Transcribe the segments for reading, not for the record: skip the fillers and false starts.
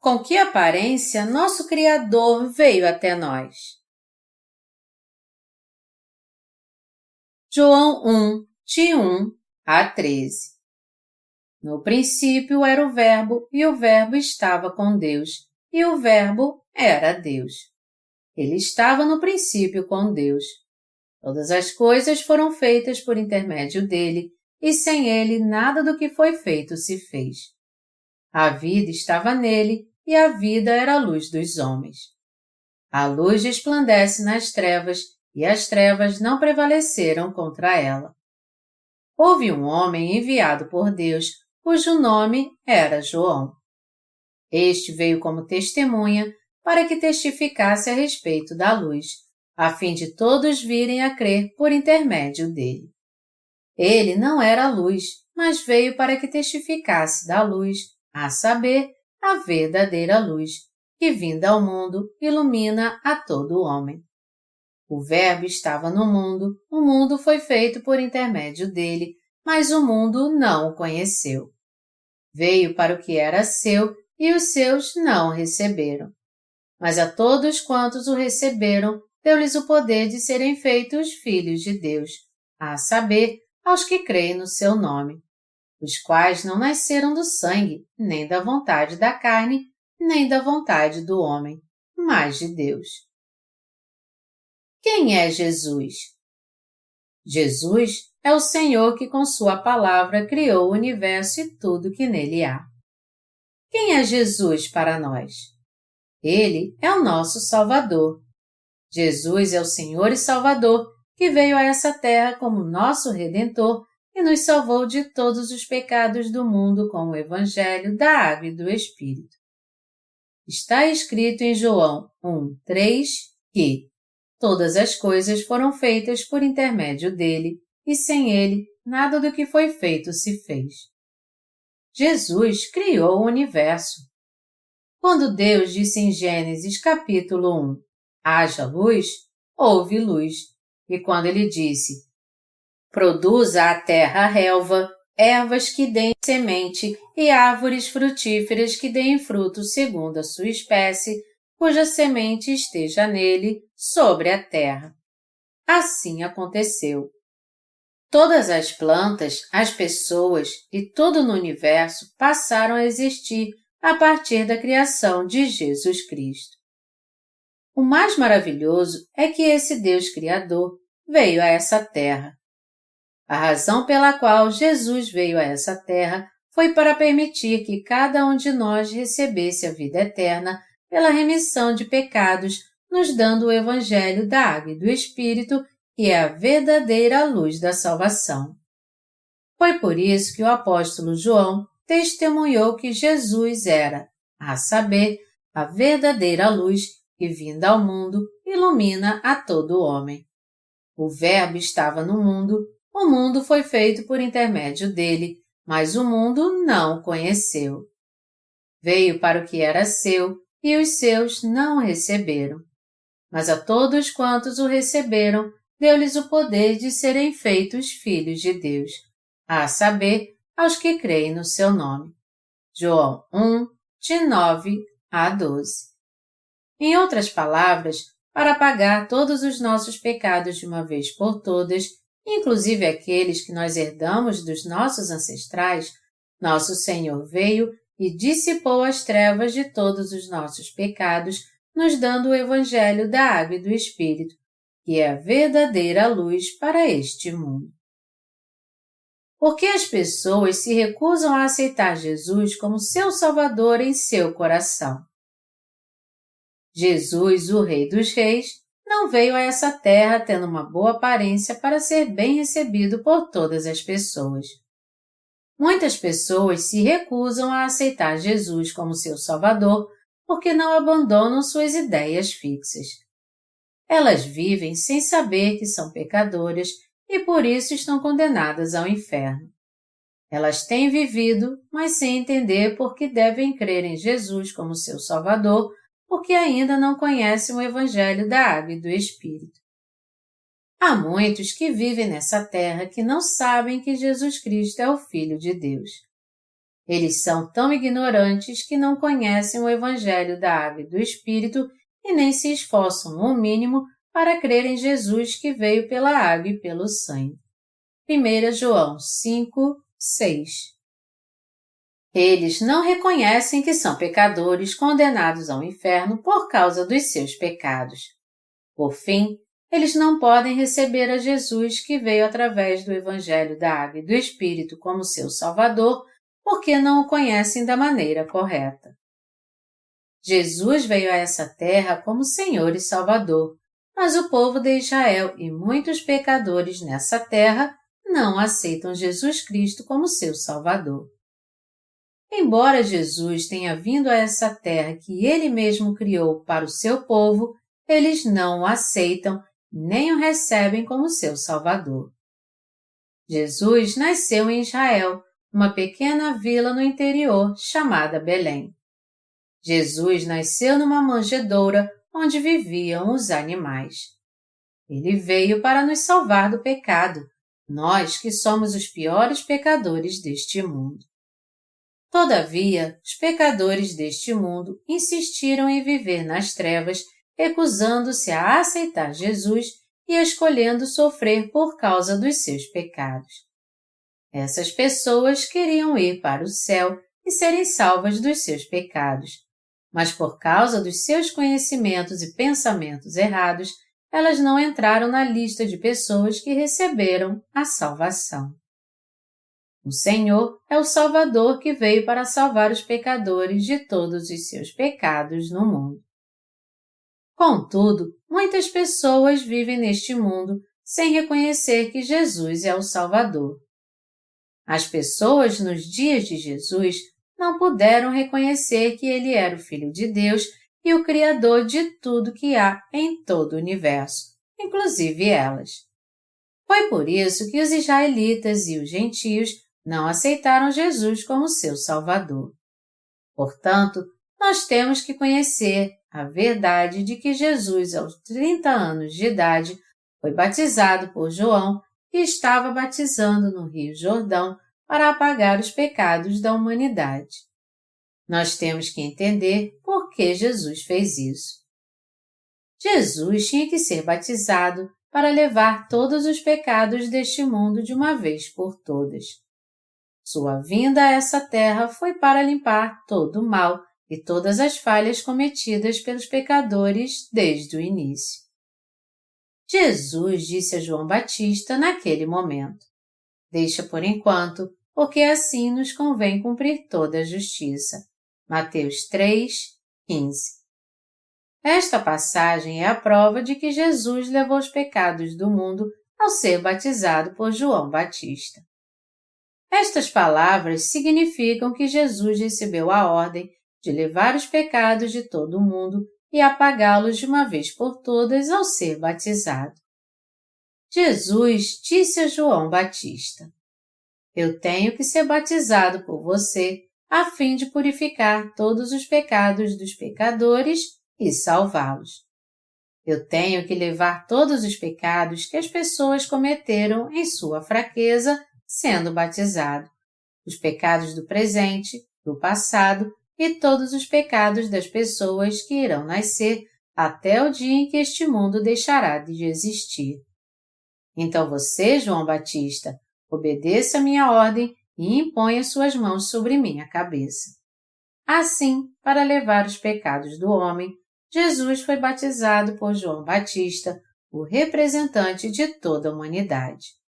Com que aparência nosso Criador veio até nós? João 1, de 1 a 13. No princípio era o Verbo, e o Verbo estava com Deus, e o Verbo era Deus. Ele estava no princípio com Deus. Todas as coisas foram feitas por intermédio dele, e sem ele nada do que foi feito se fez. A vida estava nele, e a vida era a luz dos homens. A luz resplandece nas trevas, e as trevas não prevaleceram contra ela. Houve um homem enviado por Deus, cujo nome era João. Este veio como testemunha para que testificasse a respeito da luz, a fim de todos virem a crer por intermédio dele. Ele não era a luz, mas veio para que testificasse da luz, a saber, a verdadeira luz, que vinda ao mundo ilumina a todo homem. O Verbo estava no mundo, o mundo foi feito por intermédio dele, mas o mundo não o conheceu. Veio para o que era seu, e os seus não o receberam. Mas a todos quantos o receberam, deu-lhes o poder de serem feitos filhos de Deus, a saber, aos que creem no seu nome, os quais não nasceram do sangue, nem da vontade da carne, nem da vontade do homem, mas de Deus. Quem é Jesus? Jesus é o Senhor que com sua palavra criou o universo e tudo que nele há. Quem é Jesus para nós? Ele é o nosso Salvador. Jesus é o Senhor e Salvador, que veio a essa terra como nosso Redentor e nos salvou de todos os pecados do mundo com o Evangelho da Água e do Espírito. Está escrito em João 1:3 que todas as coisas foram feitas por intermédio dele, e sem ele nada do que foi feito se fez. Jesus criou o universo. Quando Deus disse em Gênesis capítulo 1, haja luz, houve luz. E quando ele disse, produza a terra relva, ervas que deem semente e árvores frutíferas que deem fruto segundo a sua espécie, cuja semente esteja nele, sobre a terra. Assim aconteceu. Todas as plantas, as pessoas e tudo no universo passaram a existir a partir da criação de Jesus Cristo. O mais maravilhoso é que esse Deus Criador veio a essa terra. A razão pela qual Jesus veio a essa terra foi para permitir que cada um de nós recebesse a vida eterna pela remissão de pecados, nos dando o Evangelho da Água e do Espírito, que é a verdadeira luz da salvação. Foi por isso que o apóstolo João testemunhou que Jesus era, a saber, a verdadeira luz que, vinda ao mundo, ilumina a todo homem. O Verbo estava no mundo, o mundo foi feito por intermédio dele, mas o mundo não o conheceu. Veio para o que era seu, e os seus não o receberam. Mas a todos quantos o receberam, deu-lhes o poder de serem feitos filhos de Deus, a saber, aos que creem no seu nome. João 1, de 9 a 12. Em outras palavras, para pagar todos os nossos pecados de uma vez por todas, inclusive aqueles que nós herdamos dos nossos ancestrais, nosso Senhor veio e dissipou as trevas de todos os nossos pecados, nos dando o Evangelho da Água e do Espírito, que é a verdadeira luz para este mundo. Por que as pessoas se recusam a aceitar Jesus como seu Salvador em seu coração? Jesus, o Rei dos Reis, não veio a essa terra tendo uma boa aparência para ser bem recebido por todas as pessoas. Muitas pessoas se recusam a aceitar Jesus como seu Salvador porque não abandonam suas ideias fixas. Elas vivem sem saber que são pecadoras e por isso estão condenadas ao inferno. Elas têm vivido, mas sem entender por que devem crer em Jesus como seu Salvador, porque ainda não conhecem o Evangelho da Água e do Espírito. Há muitos que vivem nessa terra que não sabem que Jesus Cristo é o Filho de Deus. Eles são tão ignorantes que não conhecem o Evangelho da Água e do Espírito e nem se esforçam o mínimo para crer em Jesus que veio pela água e pelo sangue. 1 João 5, 6. Eles não reconhecem que são pecadores condenados ao inferno por causa dos seus pecados. Por fim, eles não podem receber a Jesus que veio através do Evangelho da Água e do Espírito como seu Salvador, porque não o conhecem da maneira correta. Jesus veio a essa terra como Senhor e Salvador, mas o povo de Israel e muitos pecadores nessa terra não aceitam Jesus Cristo como seu Salvador. Embora Jesus tenha vindo a essa terra que Ele mesmo criou para o seu povo, eles não o aceitam nem o recebem como seu Salvador. Jesus nasceu em Israel, uma pequena vila no interior chamada Belém. Jesus nasceu numa manjedoura onde viviam os animais. Ele veio para nos salvar do pecado, nós que somos os piores pecadores deste mundo. Todavia, os pecadores deste mundo insistiram em viver nas trevas, recusando-se a aceitar Jesus e escolhendo sofrer por causa dos seus pecados. Essas pessoas queriam ir para o céu e serem salvas dos seus pecados, mas por causa dos seus conhecimentos e pensamentos errados, elas não entraram na lista de pessoas que receberam a salvação. O Senhor é o Salvador que veio para salvar os pecadores de todos os seus pecados no mundo. Contudo, muitas pessoas vivem neste mundo sem reconhecer que Jesus é o Salvador. As pessoas nos dias de Jesus não puderam reconhecer que Ele era o Filho de Deus e o Criador de tudo que há em todo o universo, inclusive elas. Foi por isso que os israelitas e os gentios não aceitaram Jesus como seu Salvador. Portanto, nós temos que conhecer a verdade de que Jesus, aos 30 anos de idade, foi batizado por João e estava batizando no Rio Jordão para apagar os pecados da humanidade. Nós temos que entender por que Jesus fez isso. Jesus tinha que ser batizado para levar todos os pecados deste mundo de uma vez por todas. Sua vinda a essa terra foi para limpar todo o mal e todas as falhas cometidas pelos pecadores desde o início. Jesus disse a João Batista naquele momento: "Deixa por enquanto, porque assim nos convém cumprir toda a justiça." Mateus 3, 15. Esta passagem é a prova de que Jesus levou os pecados do mundo ao ser batizado por João Batista. Estas palavras significam que Jesus recebeu a ordem de levar os pecados de todo o mundo e apagá-los de uma vez por todas ao ser batizado. Jesus disse a João Batista: "Eu tenho que ser batizado por você a fim de purificar todos os pecados dos pecadores e salvá-los. Eu tenho que levar todos os pecados que as pessoas cometeram em sua fraqueza sendo batizado, os pecados do presente, do passado e todos os pecados das pessoas que irão nascer até o dia em que este mundo deixará de existir. Então você, João Batista, obedeça a minha ordem e imponha suas mãos sobre minha cabeça." Assim, para levar os pecados do homem, Jesus foi batizado por João Batista, o representante de toda a humanidade.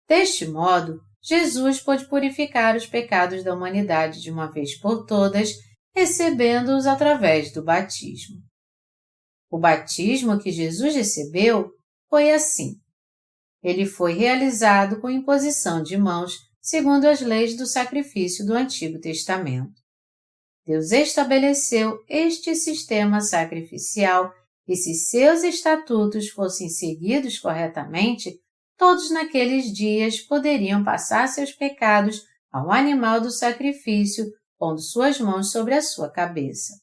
Deste modo, Jesus pôde purificar os pecados da humanidade de uma vez por todas, recebendo-os através do batismo. O batismo que Jesus recebeu foi assim. Ele foi realizado com imposição de mãos, segundo as leis do sacrifício do Antigo Testamento. Deus estabeleceu este sistema sacrificial e, se seus estatutos fossem seguidos corretamente, todos naqueles dias poderiam passar seus pecados ao animal do sacrifício, pondo suas mãos sobre a sua cabeça.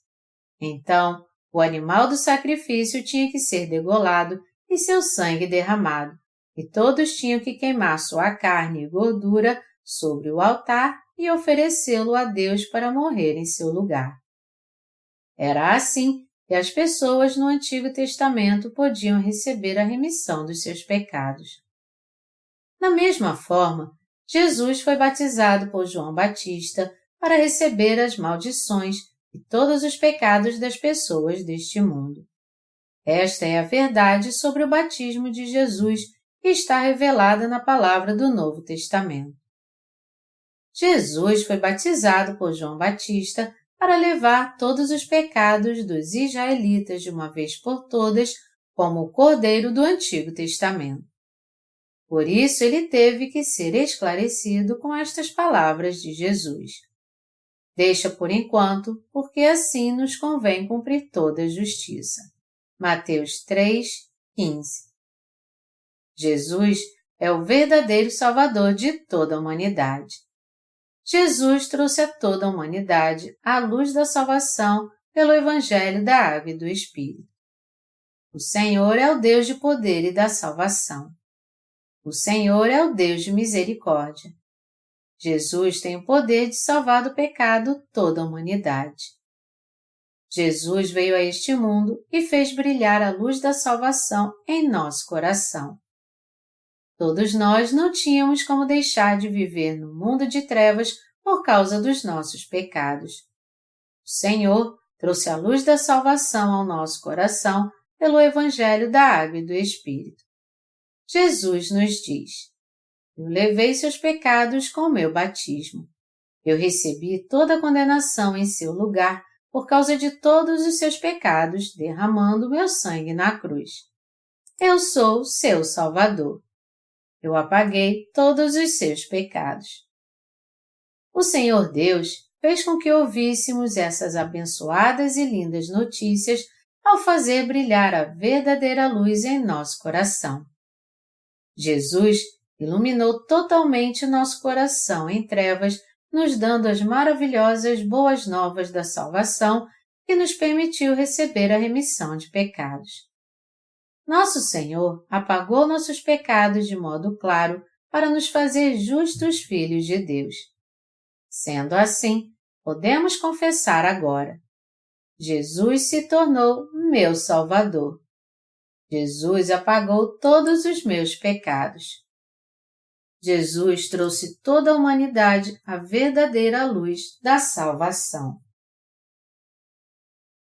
Então, o animal do sacrifício tinha que ser degolado e seu sangue derramado, e todos tinham que queimar sua carne e gordura sobre o altar e oferecê-lo a Deus para morrer em seu lugar. Era assim que as pessoas no Antigo Testamento podiam receber a remissão dos seus pecados. Da mesma forma, Jesus foi batizado por João Batista para receber as maldições e todos os pecados das pessoas deste mundo. Esta é a verdade sobre o batismo de Jesus que está revelada na palavra do Novo Testamento. Jesus foi batizado por João Batista para levar todos os pecados dos israelitas de uma vez por todas, como o Cordeiro do Antigo Testamento. Por isso ele teve que ser esclarecido com estas palavras de Jesus. Deixa por enquanto, porque assim nos convém cumprir toda a justiça. Mateus 3:15. Jesus é o verdadeiro Salvador de toda a humanidade. Jesus trouxe a toda a humanidade a luz da salvação pelo Evangelho da Água e do Espírito. O Senhor é o Deus de poder e da salvação. O Senhor é o Deus de misericórdia. Jesus tem o poder de salvar do pecado toda a humanidade. Jesus veio a este mundo e fez brilhar a luz da salvação em nosso coração. Todos nós não tínhamos como deixar de viver no mundo de trevas por causa dos nossos pecados. O Senhor trouxe a luz da salvação ao nosso coração pelo Evangelho da Água e do Espírito. Jesus nos diz: Eu levei seus pecados com o meu batismo. Eu recebi toda a condenação em seu lugar por causa de todos os seus pecados, derramando meu sangue na cruz. Eu sou seu Salvador. Eu apaguei todos os seus pecados. O Senhor Deus fez com que ouvíssemos essas abençoadas e lindas notícias ao fazer brilhar a verdadeira luz em nosso coração. Jesus iluminou totalmente nosso coração em trevas, nos dando as maravilhosas boas novas da salvação que nos permitiu receber a remissão de pecados. Nosso Senhor apagou nossos pecados de modo claro para nos fazer justos filhos de Deus. Sendo assim, podemos confessar agora: Jesus se tornou meu Salvador. Jesus apagou todos os meus pecados. Jesus trouxe toda a humanidade a verdadeira luz da salvação.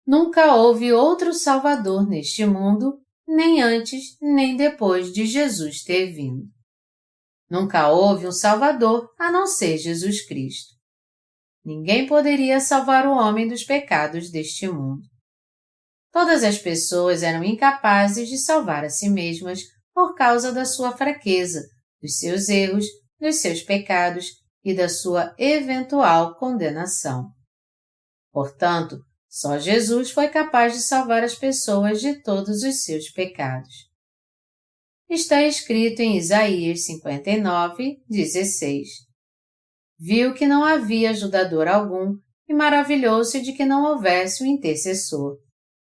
Nunca houve outro Salvador neste mundo, nem antes nem depois de Jesus ter vindo. Nunca houve um Salvador a não ser Jesus Cristo. Ninguém poderia salvar o homem dos pecados deste mundo. Todas as pessoas eram incapazes de salvar a si mesmas por causa da sua fraqueza, dos seus erros, dos seus pecados e da sua eventual condenação. Portanto, só Jesus foi capaz de salvar as pessoas de todos os seus pecados. Está escrito em Isaías 59:16. Viu que não havia ajudador algum e maravilhou-se de que não houvesse um intercessor,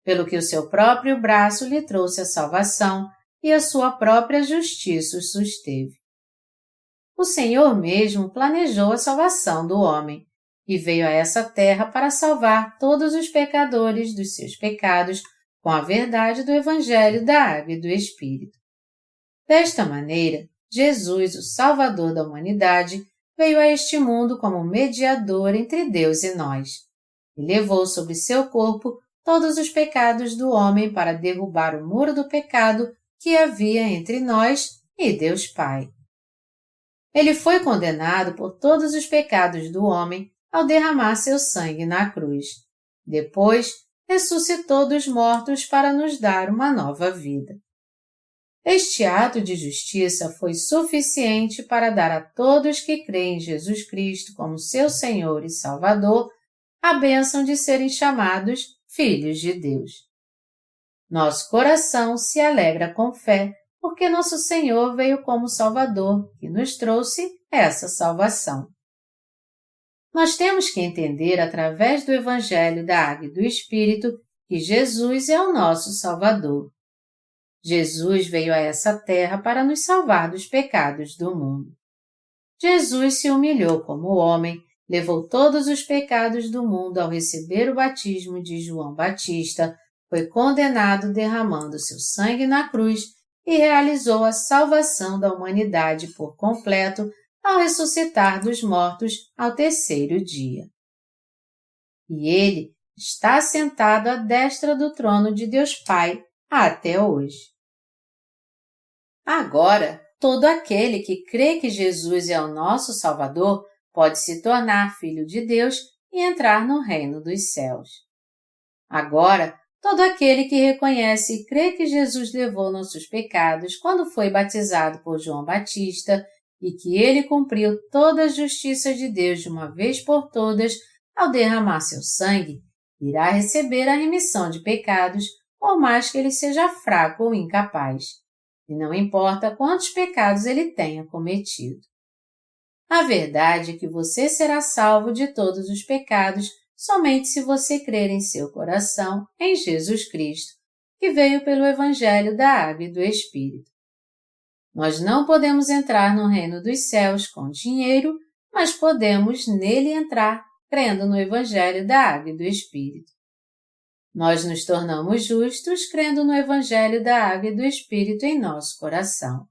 pelo que o seu próprio braço lhe trouxe a salvação e a sua própria justiça os susteve. O Senhor mesmo planejou a salvação do homem e veio a essa terra para salvar todos os pecadores dos seus pecados com a verdade do Evangelho da Água e do Espírito. Desta maneira, Jesus, o Salvador da humanidade, veio a este mundo como mediador entre Deus e nós, e levou sobre seu corpo todos os pecados do homem para derrubar o muro do pecado que havia entre nós e Deus Pai. Ele foi condenado por todos os pecados do homem ao derramar seu sangue na cruz. Depois, ressuscitou dos mortos para nos dar uma nova vida. Este ato de justiça foi suficiente para dar a todos que creem em Jesus Cristo como seu Senhor e Salvador a bênção de serem chamados filhos de Deus. Nosso coração se alegra com fé, porque nosso Senhor veio como Salvador, que nos trouxe essa salvação. Nós temos que entender através do Evangelho da Água e do Espírito que Jesus é o nosso Salvador. Jesus veio a essa terra para nos salvar dos pecados do mundo. Jesus se humilhou como homem, levou todos os pecados do mundo ao receber o batismo de João Batista, foi condenado derramando seu sangue na cruz e realizou a salvação da humanidade por completo ao ressuscitar dos mortos ao terceiro dia. E ele está sentado à destra do trono de Deus Pai até hoje. Agora, todo aquele que crê que Jesus é o nosso Salvador pode se tornar filho de Deus e entrar no reino dos céus. Agora, todo aquele que reconhece e crê que Jesus levou nossos pecados quando foi batizado por João Batista e que ele cumpriu toda a justiça de Deus de uma vez por todas ao derramar seu sangue, irá receber a remissão de pecados, por mais que ele seja fraco ou incapaz, e não importa quantos pecados ele tenha cometido. A verdade é que você será salvo de todos os pecados somente se você crer em seu coração em Jesus Cristo, que veio pelo Evangelho da Água e do Espírito. Nós não podemos entrar no reino dos céus com dinheiro, mas podemos nele entrar crendo no Evangelho da Água e do Espírito. Nós nos tornamos justos crendo no Evangelho da Água e do Espírito em nosso coração.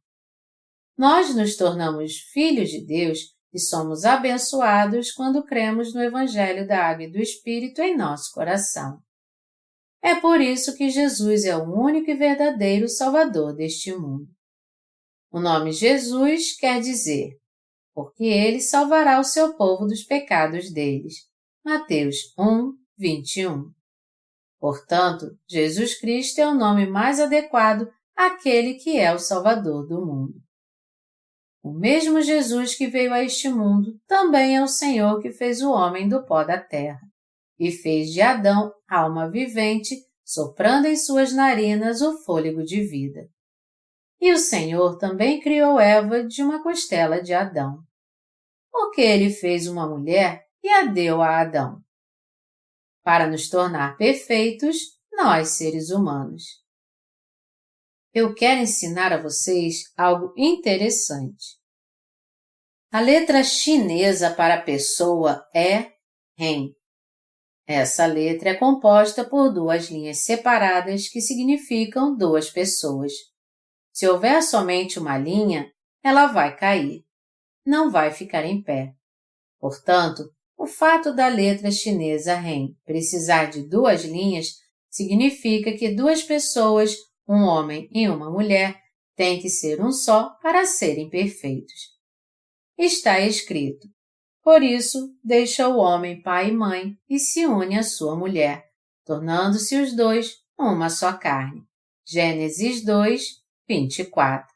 Nós nos tornamos filhos de Deus e somos abençoados quando cremos no Evangelho da Água e do Espírito em nosso coração. É por isso que Jesus é o único e verdadeiro Salvador deste mundo. O nome Jesus quer dizer, porque ele salvará o seu povo dos pecados deles. Mateus 1, 21. Portanto, Jesus Cristo é o nome mais adequado àquele que é o Salvador do mundo. O mesmo Jesus que veio a este mundo também é o Senhor que fez o homem do pó da terra e fez de Adão alma vivente, soprando em suas narinas o fôlego de vida. E o Senhor também criou Eva de uma costela de Adão. Porque ele fez uma mulher e a deu a Adão, para nos tornar perfeitos, nós seres humanos. Eu quero ensinar a vocês algo interessante. A letra chinesa para pessoa é Ren. Essa letra é composta por duas linhas separadas que significam duas pessoas. Se houver somente uma linha, ela vai cair. Não vai ficar em pé. Portanto, o fato da letra chinesa Ren precisar de duas linhas significa que duas pessoas, um homem e uma mulher, têm que ser um só para serem perfeitos. Está escrito: por isso, deixa o homem pai e mãe e se une à sua mulher, tornando-se os dois uma só carne. Gênesis 2, 24.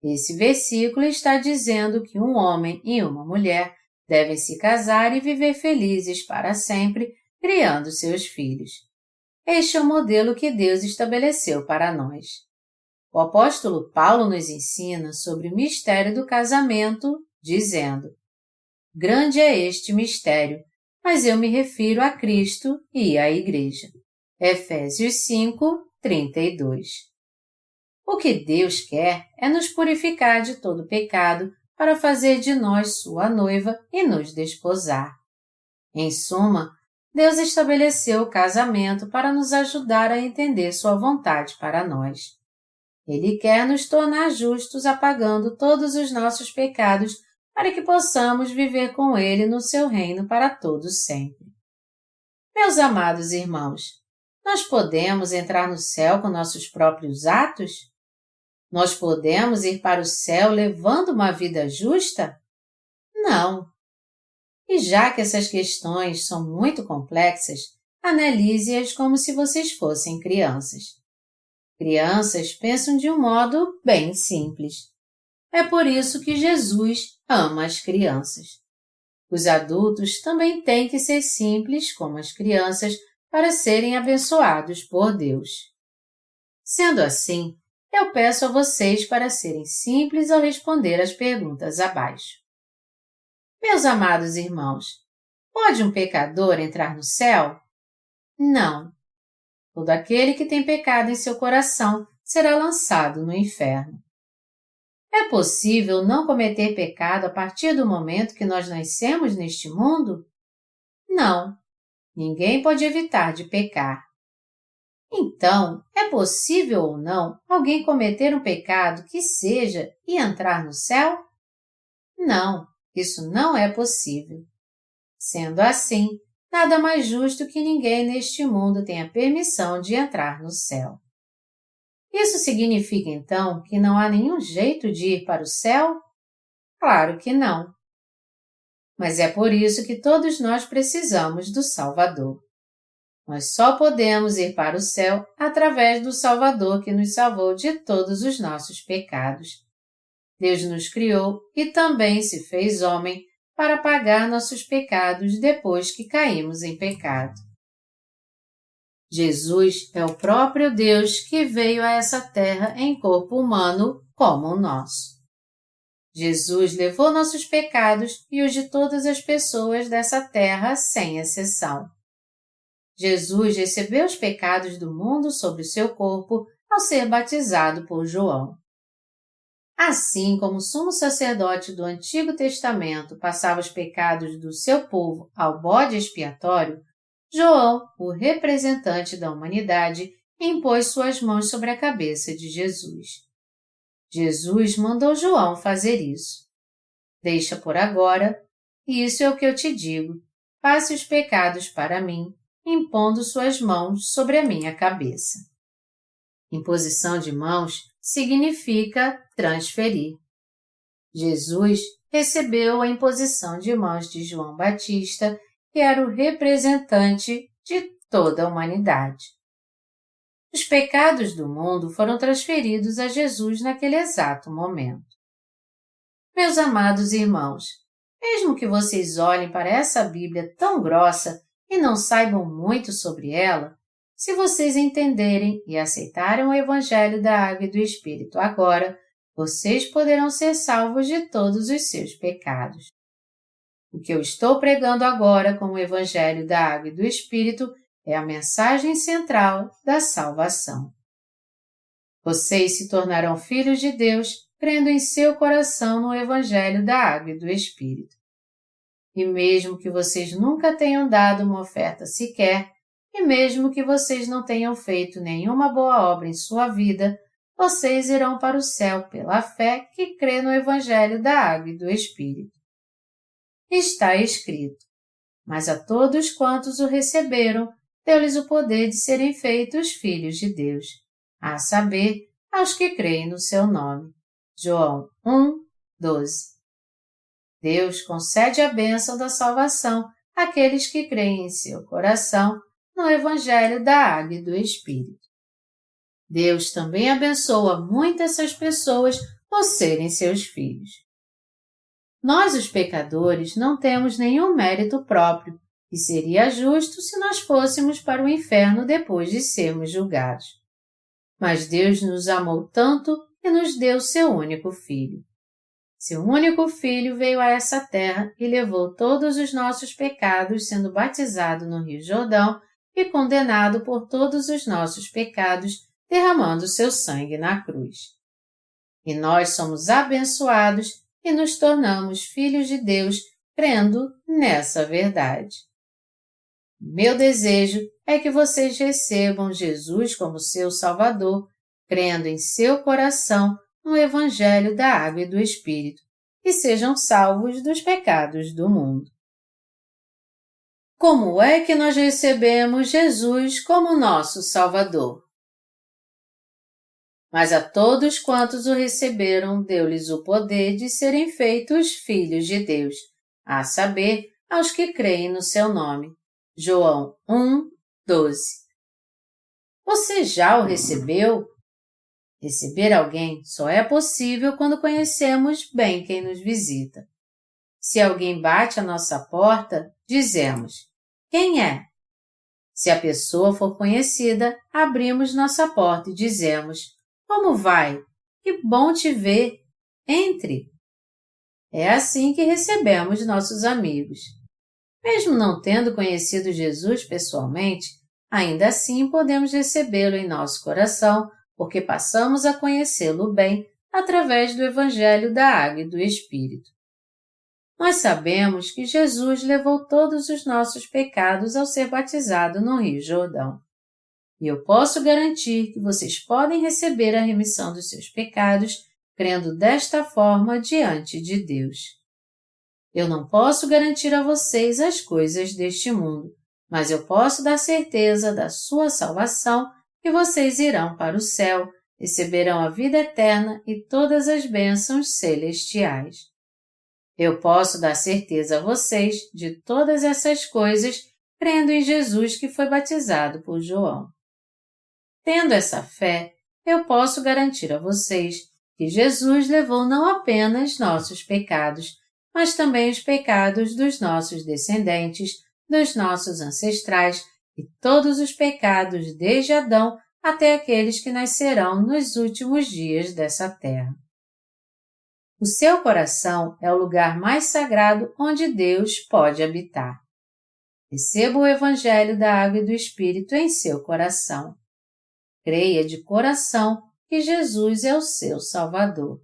Esse versículo está dizendo que um homem e uma mulher devem se casar e viver felizes para sempre, criando seus filhos. Este é o modelo que Deus estabeleceu para nós. O apóstolo Paulo nos ensina sobre o mistério do casamento, dizendo: grande é este mistério, mas eu me refiro a Cristo e à Igreja. Efésios 5, 32. O que Deus quer é nos purificar de todo pecado para fazer de nós sua noiva e nos desposar. Em suma, Deus estabeleceu o casamento para nos ajudar a entender sua vontade para nós. Ele quer nos tornar justos apagando todos os nossos pecados para que possamos viver com Ele no seu reino para todos sempre. Meus amados irmãos, nós podemos entrar no céu com nossos próprios atos? Nós podemos ir para o céu levando uma vida justa? Não. E já que essas questões são muito complexas, analise-as como se vocês fossem crianças. Crianças pensam de um modo bem simples. É por isso que Jesus ama as crianças. Os adultos também têm que ser simples como as crianças para serem abençoados por Deus. Sendo assim, eu peço a vocês para serem simples ao responder as perguntas abaixo. Meus amados irmãos, pode um pecador entrar no céu? Não. Todo aquele que tem pecado em seu coração será lançado no inferno. É possível não cometer pecado a partir do momento que nós nascemos neste mundo? Não. Ninguém pode evitar de pecar. Então, é possível ou não alguém cometer um pecado que seja e entrar no céu? Não, isso não é possível. Sendo assim, nada mais justo que ninguém neste mundo tenha permissão de entrar no céu. Isso significa então que não há nenhum jeito de ir para o céu? Claro que não. Mas é por isso que todos nós precisamos do Salvador. Nós só podemos ir para o céu através do Salvador que nos salvou de todos os nossos pecados. Deus nos criou e também se fez homem para pagar nossos pecados depois que caímos em pecado. Jesus é o próprio Deus que veio a essa terra em corpo humano como o nosso. Jesus levou nossos pecados e os de todas as pessoas dessa terra sem exceção. Jesus recebeu os pecados do mundo sobre o seu corpo ao ser batizado por João. Assim como o sumo sacerdote do Antigo Testamento passava os pecados do seu povo ao bode expiatório, João, o representante da humanidade, impôs suas mãos sobre a cabeça de Jesus. Jesus mandou João fazer isso. Deixa por agora, isso é o que eu te digo, passe os pecados para mim, impondo suas mãos sobre a minha cabeça. Imposição de mãos significa transferir. Jesus recebeu a imposição de mãos de João Batista, que era o representante de toda a humanidade. Os pecados do mundo foram transferidos a Jesus naquele exato momento. Meus amados irmãos, mesmo que vocês olhem para essa Bíblia tão grossa e não saibam muito sobre ela, se vocês entenderem e aceitarem o Evangelho da Água e do Espírito agora, vocês poderão ser salvos de todos os seus pecados. O que eu estou pregando agora com o Evangelho da Água e do Espírito é a mensagem central da salvação. Vocês se tornarão filhos de Deus crendo em seu coração no Evangelho da Água e do Espírito. E mesmo que vocês nunca tenham dado uma oferta sequer, e mesmo que vocês não tenham feito nenhuma boa obra em sua vida, vocês irão para o céu pela fé que crê no Evangelho da Água e do Espírito. Está escrito: mas a todos quantos o receberam, deu-lhes o poder de serem feitos filhos de Deus, a saber, aos que creem no seu nome. João 1:12. Deus concede a bênção da salvação àqueles que creem em seu coração no Evangelho da Água e do Espírito. Deus também abençoa muito essas pessoas por serem seus filhos. Nós, os pecadores, não temos nenhum mérito próprio, e seria justo se nós fôssemos para o inferno depois de sermos julgados. Mas Deus nos amou tanto e nos deu seu único Filho. Seu único Filho veio a essa terra e levou todos os nossos pecados, sendo batizado no Rio Jordão e condenado por todos os nossos pecados, derramando seu sangue na cruz. E nós somos abençoados e nos tornamos filhos de Deus crendo nessa verdade. Meu desejo é que vocês recebam Jesus como seu Salvador, crendo em seu coração no Evangelho da Água e do Espírito, e sejam salvos dos pecados do mundo. Como é que nós recebemos Jesus como nosso Salvador? Mas a todos quantos o receberam, deu-lhes o poder de serem feitos filhos de Deus, a saber, aos que creem no seu nome. João 1:12. Você já o recebeu? Receber alguém só é possível quando conhecemos bem quem nos visita. Se alguém bate à nossa porta, dizemos: quem é? Se a pessoa for conhecida, abrimos nossa porta e dizemos: como vai? Que bom te ver! Entre! É assim que recebemos nossos amigos. Mesmo não tendo conhecido Jesus pessoalmente, ainda assim podemos recebê-lo em nosso coração, porque passamos a conhecê-lo bem através do Evangelho da Água e do Espírito. Nós sabemos que Jesus levou todos os nossos pecados ao ser batizado no Rio Jordão. E eu posso garantir que vocês podem receber a remissão dos seus pecados crendo desta forma diante de Deus. Eu não posso garantir a vocês as coisas deste mundo, mas eu posso dar certeza da sua salvação e vocês irão para o céu, receberão a vida eterna e todas as bênçãos celestiais. Eu posso dar certeza a vocês de todas essas coisas crendo em Jesus que foi batizado por João. Tendo essa fé, eu posso garantir a vocês que Jesus levou não apenas nossos pecados, mas também os pecados dos nossos descendentes, dos nossos ancestrais e todos os pecados desde Adão até aqueles que nascerão nos últimos dias dessa terra. O seu coração é o lugar mais sagrado onde Deus pode habitar. Receba o Evangelho da Água e do Espírito em seu coração. Creia de coração que Jesus é o seu Salvador.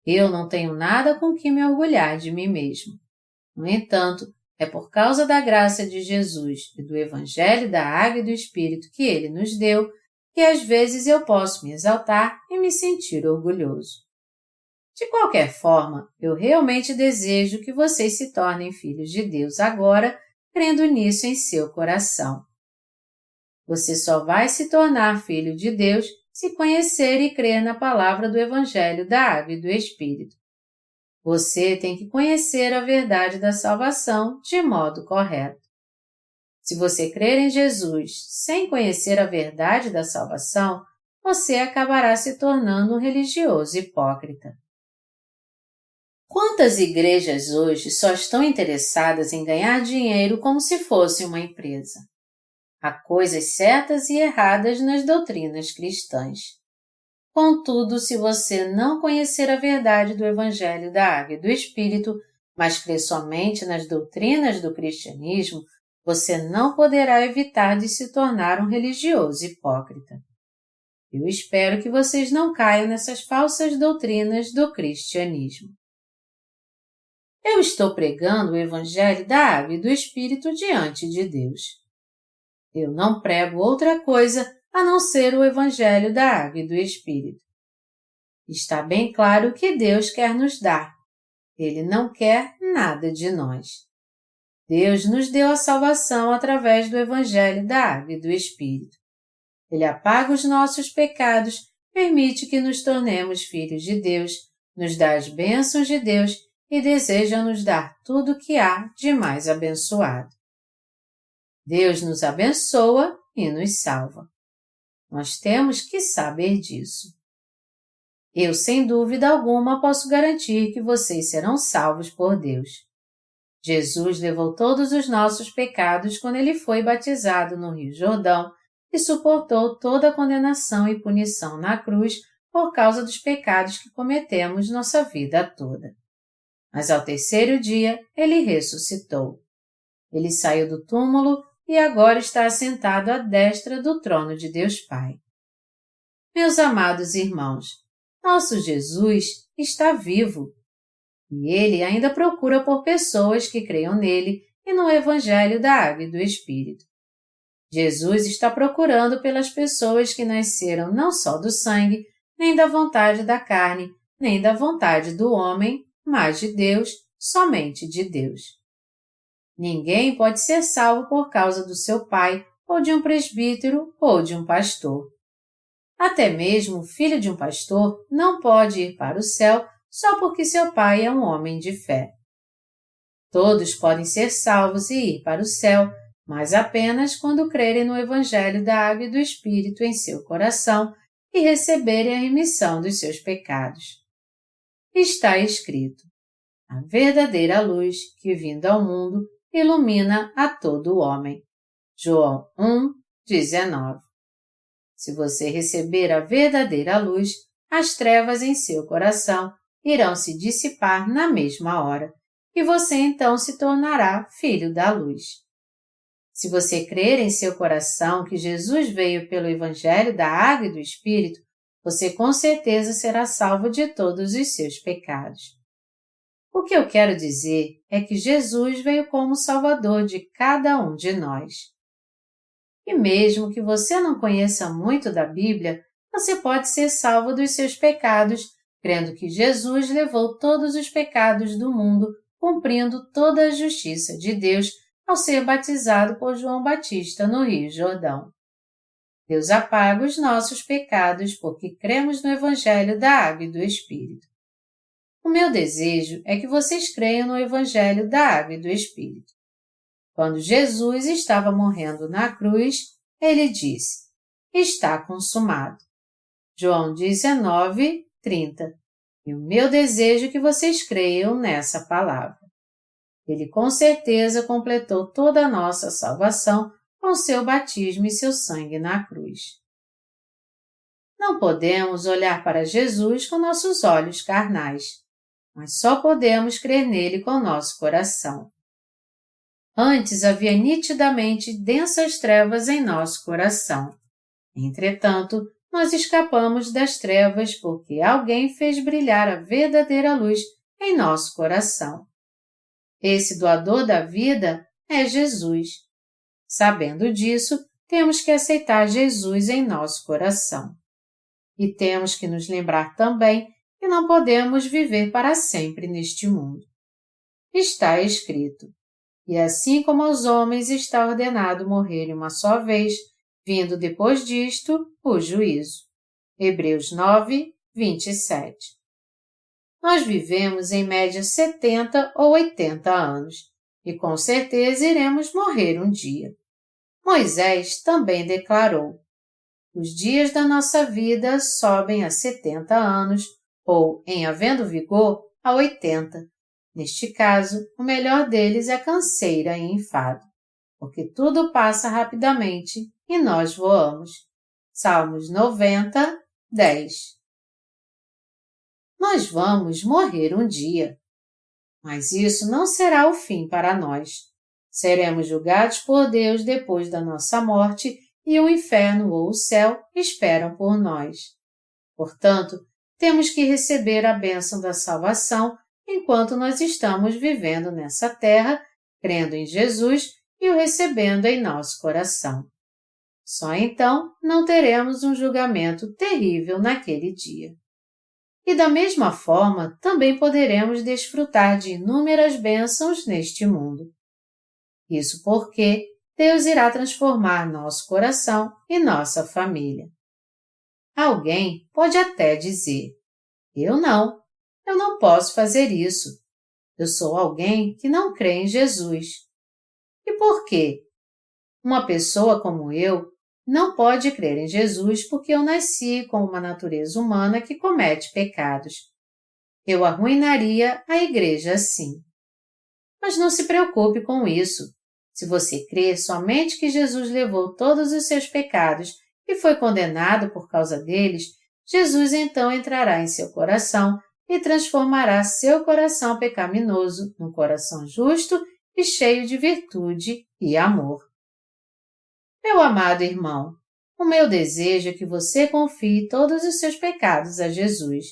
Eu não tenho nada com que me orgulhar de mim mesmo. No entanto, é por causa da graça de Jesus e do Evangelho da Água e do Espírito que Ele nos deu que às vezes eu posso me exaltar e me sentir orgulhoso. De qualquer forma, eu realmente desejo que vocês se tornem filhos de Deus agora, crendo nisso em seu coração. Você só vai se tornar filho de Deus se conhecer e crer na palavra do Evangelho da Água e do Espírito. Você tem que conhecer a verdade da salvação de modo correto. Se você crer em Jesus sem conhecer a verdade da salvação, você acabará se tornando um religioso hipócrita. Quantas igrejas hoje só estão interessadas em ganhar dinheiro como se fosse uma empresa? Há coisas certas e erradas nas doutrinas cristãs. Contudo, se você não conhecer a verdade do Evangelho da Água e do Espírito, mas crer somente nas doutrinas do cristianismo, você não poderá evitar de se tornar um religioso hipócrita. Eu espero que vocês não caiam nessas falsas doutrinas do cristianismo. Eu estou pregando o Evangelho da Água e do Espírito diante de Deus. Eu não prego outra coisa a não ser o Evangelho da Água e do Espírito. Está bem claro o que Deus quer nos dar. Ele não quer nada de nós. Deus nos deu a salvação através do Evangelho da Água e do Espírito. Ele apaga os nossos pecados, permite que nos tornemos filhos de Deus, nos dá as bênçãos de Deus e deseja nos dar tudo o que há de mais abençoado. Deus nos abençoa e nos salva. Nós temos que saber disso. Eu, sem dúvida alguma, posso garantir que vocês serão salvos por Deus. Jesus levou todos os nossos pecados quando ele foi batizado no Rio Jordão e suportou toda a condenação e punição na cruz por causa dos pecados que cometemos nossa vida toda. Mas ao terceiro dia, ele ressuscitou. Ele saiu do túmulo e agora está assentado à destra do trono de Deus Pai. Meus amados irmãos, nosso Jesus está vivo. E ele ainda procura por pessoas que creiam nele e no Evangelho da Água e do Espírito. Jesus está procurando pelas pessoas que nasceram não só do sangue, nem da vontade da carne, nem da vontade do homem, mas de Deus, somente de Deus. Ninguém pode ser salvo por causa do seu pai, ou de um presbítero, ou de um pastor. Até mesmo o filho de um pastor não pode ir para o céu só porque seu pai é um homem de fé. Todos podem ser salvos e ir para o céu, mas apenas quando crerem no Evangelho da Água e do Espírito em seu coração e receberem a remissão dos seus pecados. Está escrito: a verdadeira luz que, vindo ao mundo, ilumina a todo homem. João 1:19. Se você receber a verdadeira luz, as trevas em seu coração irão se dissipar na mesma hora, e você então se tornará filho da luz. Se você crer em seu coração que Jesus veio pelo Evangelho da Água e do Espírito, você com certeza será salvo de todos os seus pecados. O que eu quero dizer é que Jesus veio como Salvador de cada um de nós. E mesmo que você não conheça muito da Bíblia, você pode ser salvo dos seus pecados, crendo que Jesus levou todos os pecados do mundo, cumprindo toda a justiça de Deus ao ser batizado por João Batista no Rio Jordão. Deus apaga os nossos pecados porque cremos no Evangelho da Água e do Espírito. O meu desejo é que vocês creiam no Evangelho da Água e do Espírito. Quando Jesus estava morrendo na cruz, ele disse: "Está consumado." João 19:30. E o meu desejo é que vocês creiam nessa palavra. Ele com certeza completou toda a nossa salvação com seu batismo e seu sangue na cruz. Não podemos olhar para Jesus com nossos olhos carnais, mas só podemos crer nele com nosso coração. Antes havia nitidamente densas trevas em nosso coração. Entretanto, nós escapamos das trevas porque alguém fez brilhar a verdadeira luz em nosso coração. Esse doador da vida é Jesus. Sabendo disso, temos que aceitar Jesus em nosso coração. E temos que nos lembrar também que não podemos viver para sempre neste mundo. Está escrito: "E assim como aos homens está ordenado morrerem uma só vez, vindo depois disto o juízo." Hebreus 9:27. Nós vivemos em média 70 ou 80 anos, e com certeza iremos morrer um dia. Moisés também declarou: "Os dias da nossa vida sobem a 70 anos, ou, em havendo vigor, a 80. Neste caso, o melhor deles é canseira e enfado, porque tudo passa rapidamente e nós voamos." Salmos 90:10. Nós vamos morrer um dia, mas isso não será o fim para nós. Seremos julgados por Deus depois da nossa morte e o inferno ou o céu esperam por nós. Portanto, temos que receber a bênção da salvação enquanto nós estamos vivendo nessa terra, crendo em Jesus e o recebendo em nosso coração. Só então não teremos um julgamento terrível naquele dia. E da mesma forma, também poderemos desfrutar de inúmeras bênçãos neste mundo. Isso porque Deus irá transformar nosso coração e nossa família. Alguém pode até dizer: eu não posso fazer isso. Eu sou alguém que não crê em Jesus." E por quê? Uma pessoa como eu não pode crer em Jesus porque eu nasci com uma natureza humana que comete pecados. Eu arruinaria a igreja assim. Mas não se preocupe com isso. Se você crê somente que Jesus levou todos os seus pecados e foi condenado por causa deles, Jesus então entrará em seu coração e transformará seu coração pecaminoso num coração justo e cheio de virtude e amor. Meu amado irmão, o meu desejo é que você confie todos os seus pecados a Jesus.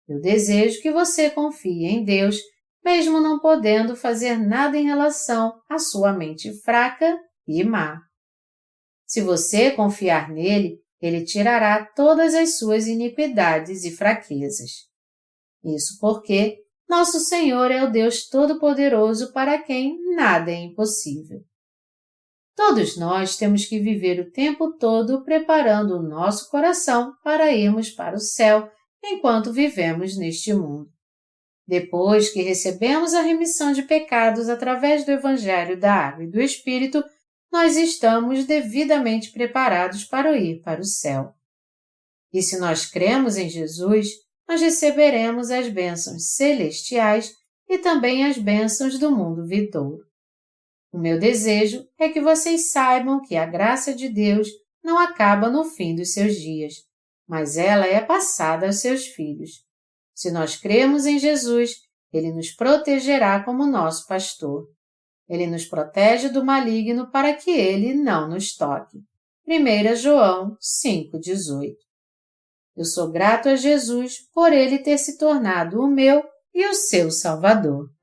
Eu desejo que você confie em Deus, mesmo não podendo fazer nada em relação à sua mente fraca e má. Se você confiar nele, ele tirará todas as suas iniquidades e fraquezas. Isso porque nosso Senhor é o Deus Todo-Poderoso para quem nada é impossível. Todos nós temos que viver o tempo todo preparando o nosso coração para irmos para o céu enquanto vivemos neste mundo. Depois que recebemos a remissão de pecados através do Evangelho da Água e do Espírito, nós estamos devidamente preparados para ir para o céu. E se nós cremos em Jesus, nós receberemos as bênçãos celestiais e também as bênçãos do mundo vindouro. O meu desejo é que vocês saibam que a graça de Deus não acaba no fim dos seus dias, mas ela é passada aos seus filhos. Se nós cremos em Jesus, Ele nos protegerá como nosso pastor. Ele nos protege do maligno para que ele não nos toque. 1 João 5,18. Eu sou grato a Jesus por ele ter se tornado o meu e o seu Salvador.